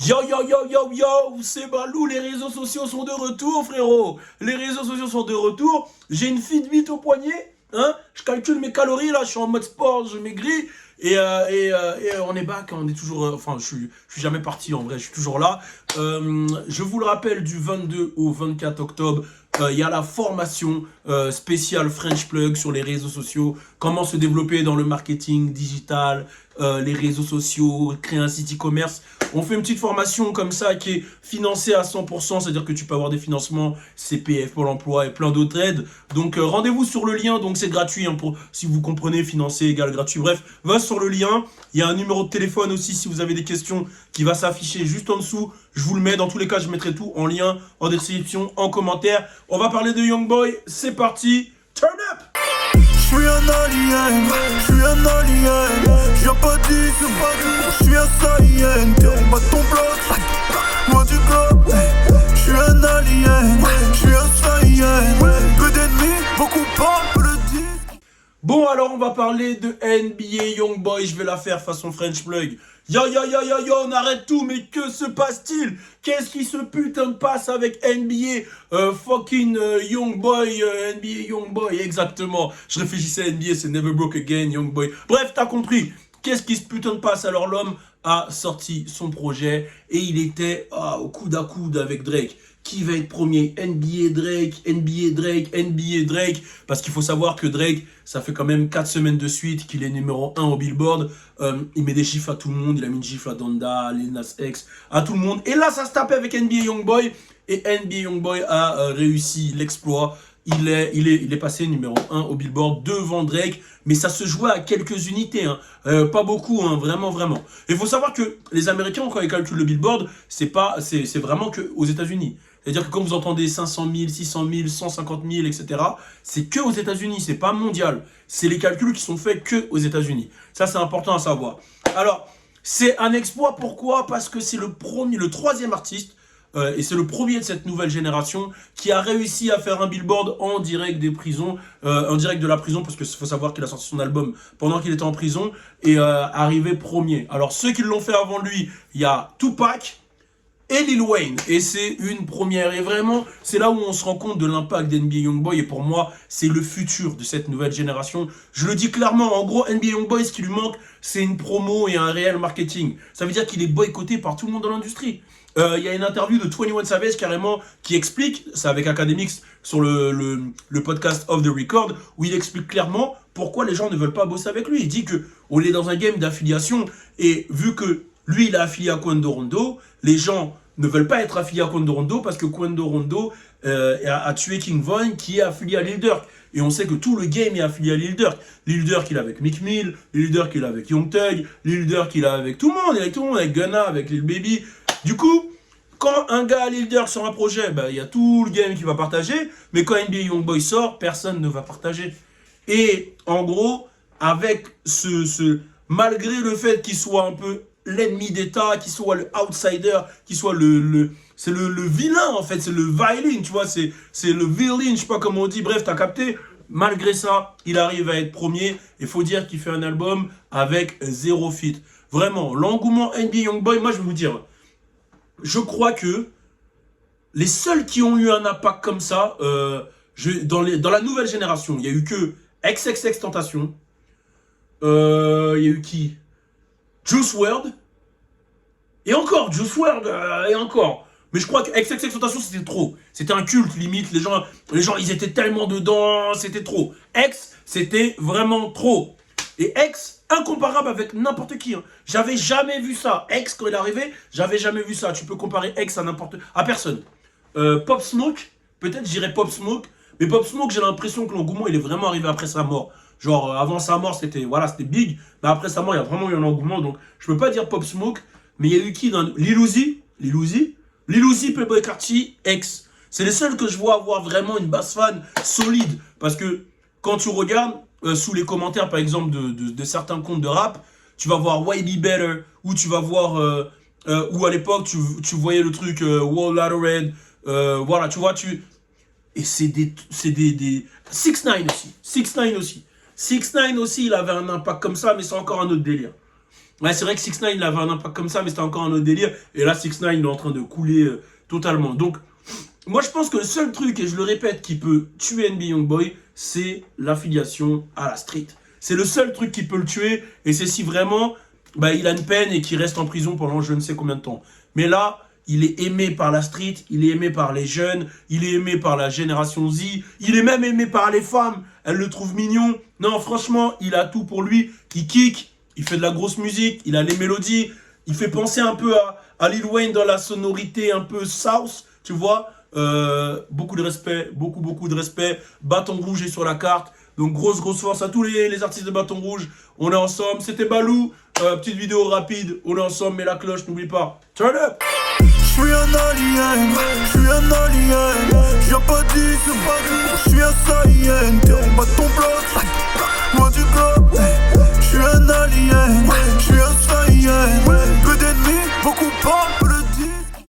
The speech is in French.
Yo yo yo yo yo, c'est Balou, les réseaux sociaux sont de retour frérot. Les réseaux sociaux sont de retour. J'ai une Fitbit au poignet, hein. Je calcule mes calories là, je suis en mode sport, je maigris. Et on est back, on est toujours. Enfin, je suis jamais parti en vrai, je suis toujours là. Je vous le rappelle, du 22 au 24 octobre, il y a la formation spéciale French Plug sur les réseaux sociaux. Comment se développer dans le marketing digital, les réseaux sociaux, créer un site e-commerce. On fait une petite formation comme ça qui est financée à 100%, c'est-à-dire que tu peux avoir des financements CPF, Pôle emploi et plein d'autres aides. Donc rendez-vous sur le lien, donc c'est gratuit, hein, pour, si vous comprenez, financé égale gratuit. Bref, va sur le lien, il y a un numéro de téléphone aussi si vous avez des questions qui va s'afficher juste en dessous. Je vous le mets, dans tous les cas je mettrai tout en lien, en description, en commentaire. On va parler de Youngboy, c'est parti, turn up! Je suis un alien, je suis un alien. Je viens pas d'ici, je suis un saïen. T'es en bas de ton bloc, loin du globe. Je suis un alien, je suis un saïen. Peu d'ennemis, beaucoup parlent, peu le disent. Bon, alors on va parler de NBA Youngboy, je vais la faire façon French Plug. Yo yo yo yo yo, on arrête tout, mais que se passe-t-il? Qu'est-ce qui se putain de passe avec NBA fucking Youngboy, NBA Youngboy, exactement. Je réfléchissais à NBA, c'est Never Broke Again, Youngboy. Bref, t'as compris. Qu'est-ce qui se putain de passe? Alors l'homme a sorti son projet et il était au coude à coude avec Drake. Qui va être premier? NBA Drake, NBA Drake, NBA Drake. Parce qu'il faut savoir que Drake, ça fait quand même 4 semaines de suite qu'il est numéro 1 au Billboard. Il met des chiffres à tout le monde. Il a mis une gifle à Donda, à Lil Nas X, à tout le monde. Et là, ça se tapait avec NBA Youngboy. Et NBA Youngboy a réussi l'exploit. Il est passé numéro 1 au Billboard devant Drake. Mais ça se jouait à quelques unités, hein. Pas beaucoup, hein, vraiment, vraiment. Il faut savoir que les Américains, quand ils calculent le Billboard, c'est vraiment que aux États-Unis. C'est-à-dire que quand vous entendez 500 000, 600 000, 150 000, etc., c'est que aux États-Unis, c'est pas mondial. C'est les calculs qui sont faits que aux États-Unis. Ça, c'est important à savoir. Alors, c'est un exploit, pourquoi? Parce que c'est le troisième artiste, et c'est le premier de cette nouvelle génération qui a réussi à faire un billboard en direct des prisons, en direct de la prison, parce qu'il faut savoir qu'il a sorti son album pendant qu'il était en prison, et arrivé premier. Alors, ceux qui l'ont fait avant lui, il y a Tupac, et Lil Wayne, et c'est une première, et vraiment, c'est là où on se rend compte de l'impact d'NBA Youngboy, et pour moi, c'est le futur de cette nouvelle génération. Je le dis clairement, en gros, NBA Youngboy, ce qui lui manque, c'est une promo et un réel marketing. Ça veut dire qu'il est boycotté par tout le monde dans l'industrie. Il y a une interview de 21 Savage carrément qui explique, c'est avec Academics sur le podcast Off the Record, où il explique clairement pourquoi les gens ne veulent pas bosser avec lui. Il dit que on est dans un game d'affiliation, et vu que lui, il est affilié à Quando Rondo, les gens ne veulent pas être affiliés à Quando Rondo parce que Quando Rondo a tué King Von qui est affilié à Lil Durk. Et on sait que tout le game est affilié à Lil Durk. Lil Durk, il est avec Meek Mill, Lil Durk, il est avec Young Thug, Lil Durk, il est avec tout le monde, avec Gunna, avec Lil Baby. Du coup, quand un gars à Lil Durk sort un projet, il y a tout le game qui va partager, mais quand NBA Youngboy sort, personne ne va partager. Et en gros, avec malgré le fait qu'il soit un peu l'ennemi d'État, qui soit le outsider, qui soit c'est le vilain en fait, c'est le violin, tu vois, c'est le villain, je sais pas comment on dit, bref, t'as capté. Malgré ça, il arrive à être premier. Il faut dire qu'il fait un album avec 0 feat. Vraiment, l'engouement NBA Youngboy, moi je vais vous dire, je crois que les seuls qui ont eu un impact comme ça, dans la nouvelle génération, il y a eu que XXXTentacion, il y a eu qui? Juice WRLD, et encore, Juice WRLD, et encore. Mais je crois que XXXTentacion, c'était trop. C'était un culte, limite. Les gens, ils étaient tellement dedans, c'était trop. X, c'était vraiment trop. Et X, incomparable avec n'importe qui, hein. J'avais jamais vu ça. X, quand il est arrivé, j'avais jamais vu ça. Tu peux comparer X à personne. Pop Smoke, peut-être j'irais Pop Smoke. Mais Pop Smoke, j'ai l'impression que l'engouement, il est vraiment arrivé après sa mort. Genre, avant sa mort, c'était big. Mais après sa mort, il y a vraiment eu un engouement. Donc, je peux pas dire Pop Smoke. Mais il y a eu qui dans Lil Uzi, Playboi Carti, X. C'est les seuls que je vois avoir vraiment une base fan solide. Parce que quand tu regardes sous les commentaires, par exemple, de certains comptes de rap, tu vas voir YB Better, ou tu vas voir, ou à l'époque, tu voyais le truc Wall Lotta Red. Voilà, tu vois, et c'est des 6ix9ine aussi. 6ix9ine aussi. 6ix9ine aussi, il avait un impact comme ça, mais c'est encore un autre délire. Ouais, c'est vrai que 6ix9ine il avait un impact comme ça, mais c'était encore un autre délire. Et là, 6ix9ine il est en train de couler totalement. Donc, moi je pense que le seul truc, et je le répète, qui peut tuer NBA Youngboy, c'est l'affiliation à la street. C'est le seul truc qui peut le tuer, et c'est si vraiment bah, il a une peine et qu'il reste en prison pendant je ne sais combien de temps. Mais là, il est aimé par la street, il est aimé par les jeunes, il est aimé par la génération Z, il est même aimé par les femmes, elles le trouvent mignon. Non, franchement, il a tout pour lui, il kick, il fait de la grosse musique, il a les mélodies, il fait penser un peu à Lil Wayne dans la sonorité un peu South, tu vois. Beaucoup de respect, beaucoup de respect. Bâton Rouge est sur la carte. Donc grosse force à tous les artistes de Bâton Rouge. On est ensemble. C'était Balou. Petite vidéo rapide. On est ensemble. Mets la cloche, n'oublie pas. Turn up. J'suis un alien, j'suis un alien. J'viens pas d'ici, j'suis un saïen. T'es en bas de ton bloc, loin du globe. J'suis un alien, j'suis un saïen. Peu d'ennemis, beaucoup parlent, peu de